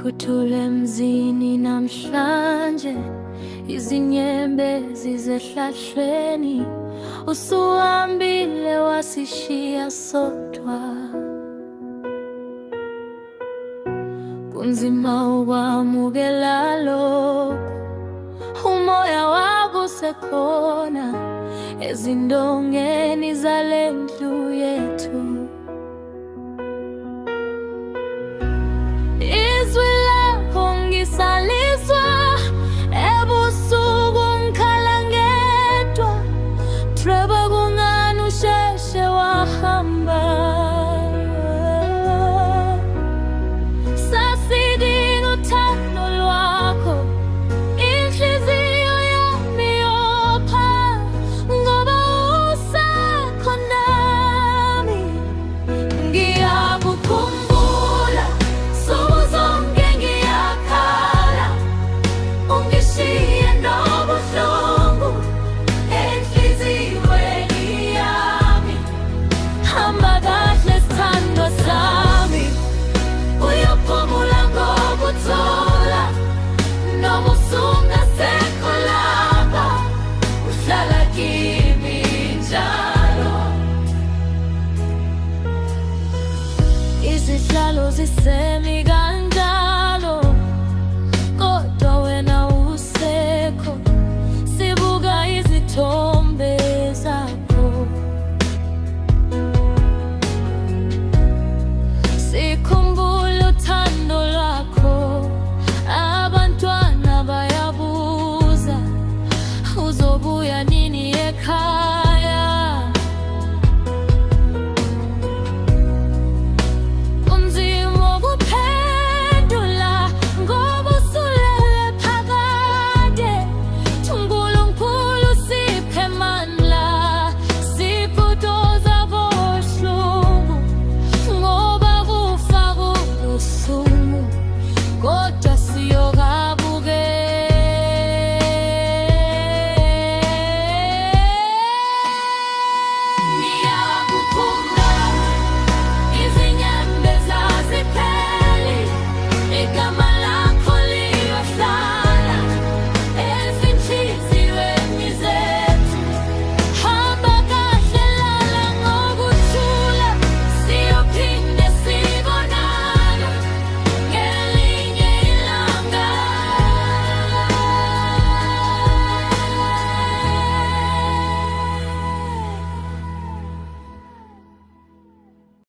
Kuthule mzini namhlanje, izinyembe zizehlahleni, usuhambile wasishiya sodwa. Kunzima ukwamukela lokhu, umoya wakho usekhona ezindongeni zale ndlu yethu. Izwi lakho ngisalizwa ebusuku ngikhala ngedwa, Trevor kungani usheshe wahamba. Sasidinga uthando lwakho, inhliziyo yami yopha, ngoba usekho nami. Ngiyakukhumbula suku zonke ngiyakhala, ungishiye nobuhlungu enhliziyweni yami. Hamba kahle sithandwa sami, uyophumula ngokuthola, noma usungasekho lapha, uhlala kimi njalo. Izihlalo zisemi kanjalo, kodwa wena usekho, sibuka izithombe zakho. Sikhumbula uthando lwakho, abantwana bayabuza, uzobuya nini ekhaya? Kunzima ukuphendula ngoba usulele phakade. uNkulunkulu siphe mandla, siphutoza kohlungu, ngoba kufa kubuhlungu, kodwa